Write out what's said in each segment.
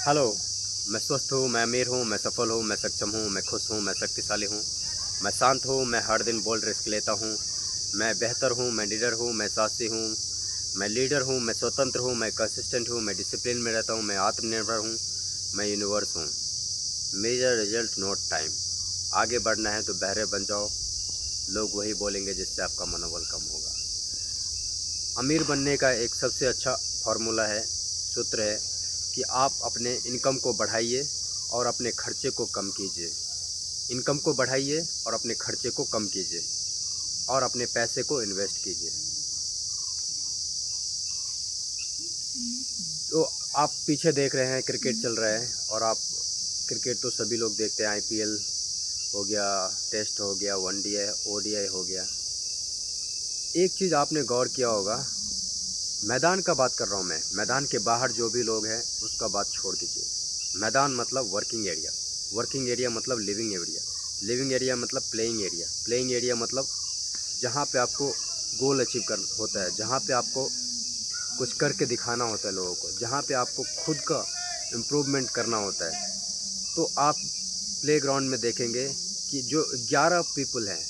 Hello. मैं स्वस्थ हूँ, मैं अमीर हूँ, मैं सफल हूँ, मैं सक्षम हूँ, मैं खुश हूँ, मैं शक्तिशाली हूँ। मैं शांत हूँ, मैं हर दिन बोल्ड रिस्क लेता हूँ। मैं बेहतर हूँ, मैं लीडर हूँ, मैं साहसी हूँ। मैं लीडर हूँ, मैं स्वतंत्र हूँ, मैं कंसिस्टेंट हूँ, मैं डिसिप्लिन में रहता हूँ, मैं आत्मनिर्भर हूँ। मैं यूनिवर्स हूँ। Measure result not time. आगे बढ़ना है तो बहरे बन जाओ। लोग वही बोलेंगे जिससे आपका मनोबल कम होगा। अमीर बनने का एक सबसे अच्छा फार्मूला है, सूत्र है कि आप अपने इनकम को बढ़ाइए और अपने खर्चे को कम कीजिए। इनकम को बढ़ाइए और अपने खर्चे को कम कीजिए और अपने पैसे को इन्वेस्ट कीजिए। तो आप पीछे देख रहे हैं क्रिकेट चल रहा है और आप क्रिकेट तो सभी लोग देखते हैं। आईपीएल हो गया, टेस्ट हो गया, वनडे ओडीआई हो गया। एक चीज़ आपने गौर किया होगा, मैदान का बात कर रहा हूँ मैं, मैदान के बाहर जो भी लोग हैं उसका बात छोड़ दीजिए। मैदान मतलब वर्किंग एरिया, वर्किंग एरिया मतलब लिविंग एरिया, लिविंग एरिया मतलब प्लेइंग एरिया, प्लेइंग एरिया मतलब जहाँ पे आपको गोल अचीव कर होता है, जहाँ पे आपको कुछ करके दिखाना होता है लोगों को, जहाँ पे आपको खुद का इम्प्रूवमेंट करना होता है। तो आप प्लेग्राउंड में देखेंगे कि जो 11 पीपल हैं,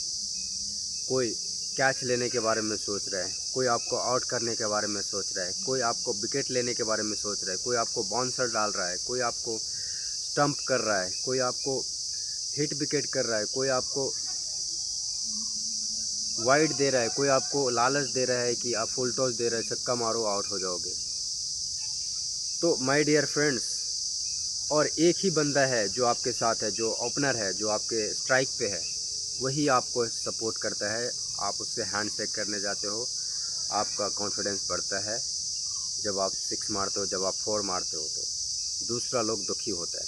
कोई कैच लेने के बारे में सोच रहा है, कोई आपको आउट करने के बारे में सोच रहा है, कोई आपको विकेट लेने के बारे में सोच रहा है, कोई आपको बाउंसर डाल रहा है, कोई आपको स्टंप कर रहा है, कोई आपको हिट विकेट कर रहा है, कोई आपको वाइड दे रहा है, कोई आपको लालच दे रहा है कि आप फुल टॉस दे रहे हैं, छक्का मारो आउट हो जाओगे। तो माय डियर फ्रेंड्स, और एक ही बंदा है जो आपके साथ है, जो ओपनर है, जो आपके स्ट्राइक पे है, वही आपको सपोर्ट करता है। आप उससे हैंड शेक करने जाते हो, आपका कॉन्फिडेंस बढ़ता है। जब आप सिक्स मारते हो, जब आप फोर मारते हो, तो दूसरा लोग दुखी होता है।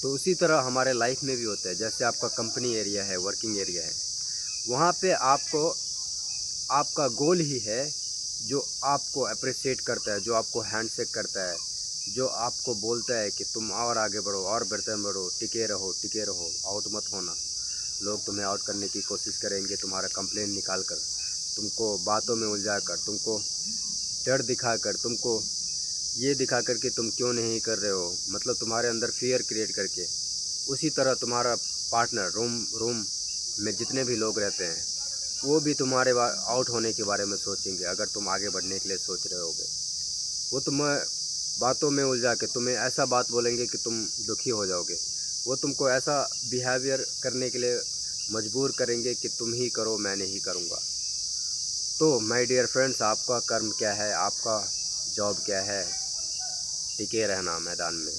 तो उसी तरह हमारे लाइफ में भी होता है। जैसे आपका कंपनी एरिया है, वर्किंग एरिया है, वहाँ पे आपको आपका गोल ही है जो आपको अप्रिशिएट करता है, जो आपको हैंड शेक करता है, जो आपको बोलता है कि तुम और आगे बढ़ो और बेहतर बढ़ो, टिके रहो टिके रहो, आउट मत होना। लोग तुम्हें आउट करने की कोशिश करेंगे, तुम्हारा कंप्लेंट निकाल कर, तुमको बातों में उलझा कर, तुमको डर दिखा कर, तुमको ये दिखा कर कि तुम क्यों नहीं कर रहे हो, मतलब तुम्हारे अंदर फियर क्रिएट करके। उसी तरह तुम्हारा पार्टनर रूम रूम में जितने भी लोग रहते हैं, वो भी तुम्हारे आउट होने के बारे में सोचेंगे। अगर तुम आगे बढ़ने के लिए सोच रहे होगे, वो तुम्हें बातों में उलझा के तुम्हें ऐसा बात बोलेंगे कि तुम दुखी हो जाओगे। वो तुमको ऐसा बिहेवियर करने के लिए मजबूर करेंगे कि तुम ही करो, मैं नहीं करूँगा। तो माय डियर फ्रेंड्स, आपका कर्म क्या है, आपका जॉब क्या है? टिके रहना मैदान में,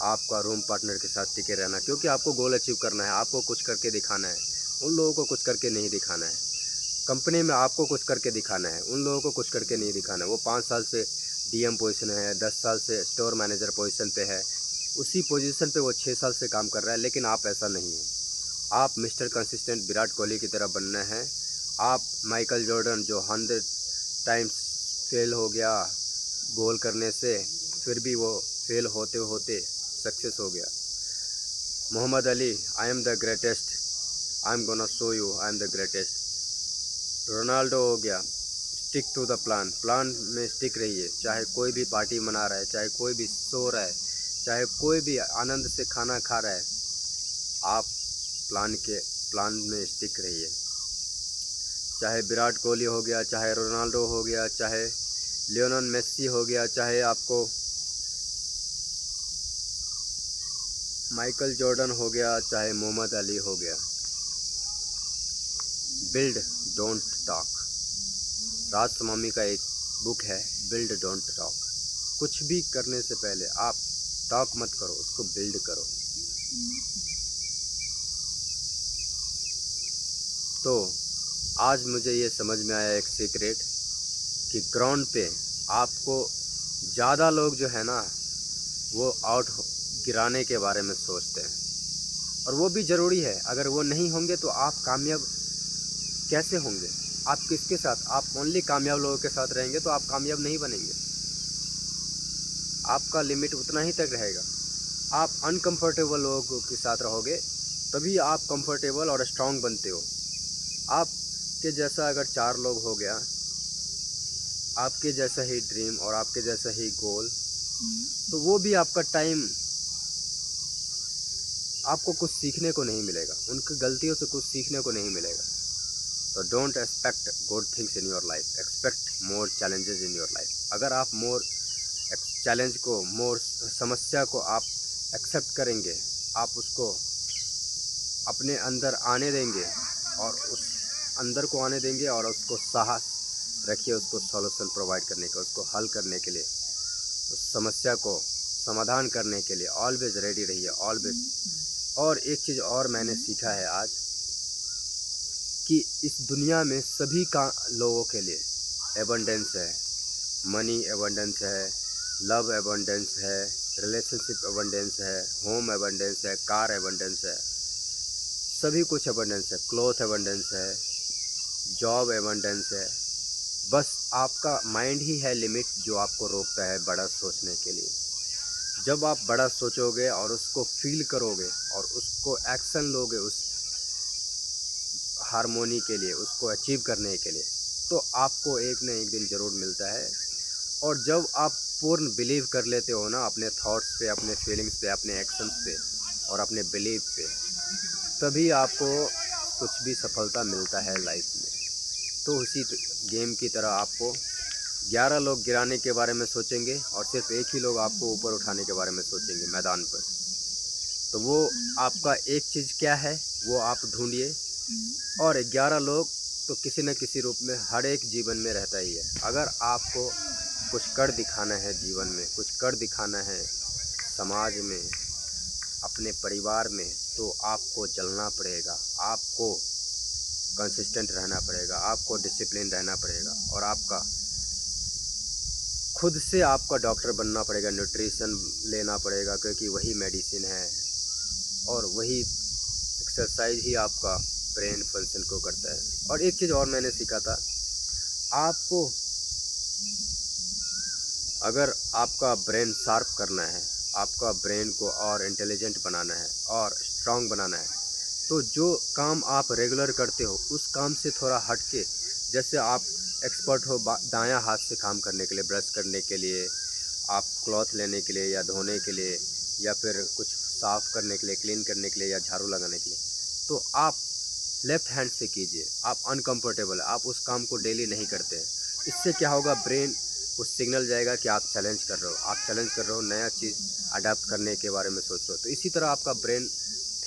आपका रूम पार्टनर के साथ टिके रहना, क्योंकि आपको गोल अचीव करना है, आपको कुछ करके दिखाना है। उन लोगों को कुछ करके नहीं दिखाना है। कंपनी में आपको कुछ करके दिखाना है, उन लोगों को कुछ करके नहीं दिखाना है। वो 5 साल से डीएम पोजीशन है, 10 साल से स्टोर मैनेजर पोजीशन पे है, उसी पोजीशन पे वो 6 साल से काम कर रहा है, लेकिन आप ऐसा नहीं हो। आप मिस्टर कंसिस्टेंट विराट कोहली की तरह बनना है। आप माइकल जॉर्डन जो 100 टाइम्स फेल हो गया गोल करने से, फिर भी वो फेल होते होते सक्सेस हो गया। Muhammad Ali, I am the greatest, I am gonna show you I am the greatest. Ronaldo हो गया, stick to the plan, plan में स्टिक रहिए। चाहे कोई भी पार्टी मना रहा है, चाहे कोई भी सो रहा है, चाहे कोई भी आनंद से खाना खा रहा है, आप प्लान में स्टिक रहिए। चाहे विराट कोहली हो गया, चाहे रोनाल्डो हो गया, चाहे लियोनेल मेसी हो गया, चाहे आपको माइकल जॉर्डन हो गया, चाहे मोहम्मद अली हो गया, बिल्ड डोंट टॉक। राजस्वामी का एक बुक है, बिल्ड डोंट टॉक। कुछ भी करने से पहले आप टॉक मत करो, उसको बिल्ड करो। तो आज मुझे ये समझ में आया एक सीक्रेट, कि ग्राउंड पे आपको ज़्यादा लोग जो है ना, वो गिराने के बारे में सोचते हैं, और वो भी ज़रूरी है। अगर वो नहीं होंगे तो आप कामयाब कैसे होंगे? आप किसके साथ, आप ओनली कामयाब लोगों के साथ रहेंगे तो आप कामयाब नहीं बनेंगे। आपका लिमिट उतना ही तक रहेगा। आप अनकंफर्टेबल लोगों के साथ रहोगे, तभी आप कंफर्टेबल और स्ट्रांग बनते हो। आपके जैसा अगर 4 लोग हो गया, आपके जैसा ही ड्रीम और आपके जैसा ही गोल, तो वो भी आपका टाइम आपको कुछ सीखने को नहीं मिलेगा, उनकी गलतियों से कुछ सीखने को नहीं मिलेगा। तो don't expect good things in your life, expect more challenges in your life. अगर आप मोर चैलेंज को, मोर समस्या को आप एक्सेप्ट करेंगे, आप उसको अपने अंदर आने देंगे और उस अंदर को आने देंगे और उसको साहस रखिए, उसको सॉल्यूशन प्रोवाइड करने का, उसको हल करने के लिए, उस समस्या को समाधान करने के लिए ऑलवेज रेडी रहिए, ऑलवेज। और एक चीज़ और मैंने सीखा है आज कि इस दुनिया में सभी का लोगों के लिए एबंडेंस है, मनी एबंडेंस है, लव एबंडेंस है, रिलेशनशिप एबंडेंस है, होम एबंडेंस है, कार एबंडेंस है, सभी कुछ एबंडेंस है, क्लॉथ एबंडेंस है, जॉब एबंडेंस है। बस आपका माइंड ही है लिमिट जो आपको रोकता है बड़ा सोचने के लिए। जब आप बड़ा सोचोगे और उसको फील करोगे और उसको एक्शन लोगे उस हारमोनी के लिए, उसको अचीव करने के लिए, तो आपको एक न एक दिन ज़रूर मिलता है। और जब आप पूर्ण बिलीव कर लेते हो ना अपने थॉट्स पे, अपने फीलिंग्स पे, अपने एक्शंस पे और अपने बिलीव पे, तभी आपको कुछ भी सफलता मिलता है लाइफ में। तो उसी गेम की तरह आपको 11 लोग गिराने के बारे में सोचेंगे और सिर्फ एक ही लोग आपको ऊपर उठाने के बारे में सोचेंगे मैदान पर। तो वो आपका एक चीज़ क्या है वो आप ढूंढिए। और 11 लोग तो किसी न किसी रूप में हर एक जीवन में रहता ही है। अगर आपको कुछ कर दिखाना है जीवन में, कुछ कर दिखाना है समाज में, अपने परिवार में, तो आपको चलना पड़ेगा, आपको कंसिस्टेंट रहना पड़ेगा, आपको डिसिप्लिन रहना पड़ेगा और आपका खुद से आपका डॉक्टर बनना पड़ेगा, न्यूट्रिशन लेना पड़ेगा, क्योंकि वही मेडिसिन है और वही एक्सरसाइज ही आपका ब्रेन फंक्शन को करता है। और एक चीज़ और मैंने सीखा था, आपको अगर आपका ब्रेन शार्प करना है, आपका ब्रेन को और इंटेलिजेंट बनाना है और स्ट्रांग बनाना है, तो जो काम आप रेगुलर करते हो उस काम से थोड़ा हट के, जैसे आप एक्सपर्ट हो दायां हाथ से काम करने के लिए, ब्रश करने के लिए, आप क्लॉथ लेने के लिए या धोने के लिए, या फिर कुछ साफ़ करने के लिए, क्लीन करने के लिए या झाड़ू लगाने के लिए, तो आप लेफ़्ट हैंड से कीजिए। आप अनकंफर्टेबल है, आप उस काम को डेली नहीं करते हैं। इससे क्या होगा, ब्रेन को सिग्नल जाएगा कि आप चैलेंज कर रहे हो, आप चैलेंज कर रहे हो, नया चीज़ अडॉप्ट करने के बारे में सोच रहे हो। तो इसी तरह आपका ब्रेन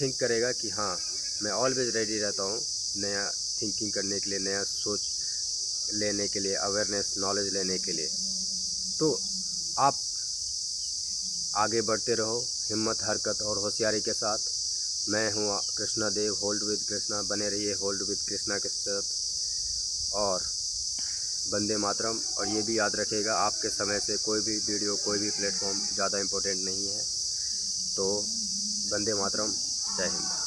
थिंक करेगा कि हाँ, मैं ऑलवेज रेडी रहता हूँ नया थिंकिंग करने के लिए, नया सोच लेने के लिए, अवेयरनेस नॉलेज लेने के लिए। तो आप आगे बढ़ते रहो हिम्मत, हरकत और होशियारी के साथ। मैं हूँ कृष्णा देव, होल्ड विद कृष्णा। बने रहिए होल्ड विद कृष्णा के साथ। और वंदे मातरम। और ये भी याद रखिएगा, आपके समय से कोई भी वीडियो, कोई भी प्लेटफॉर्म ज़्यादा इम्पोर्टेंट नहीं है। तो वंदे मातरम, जय हिंद।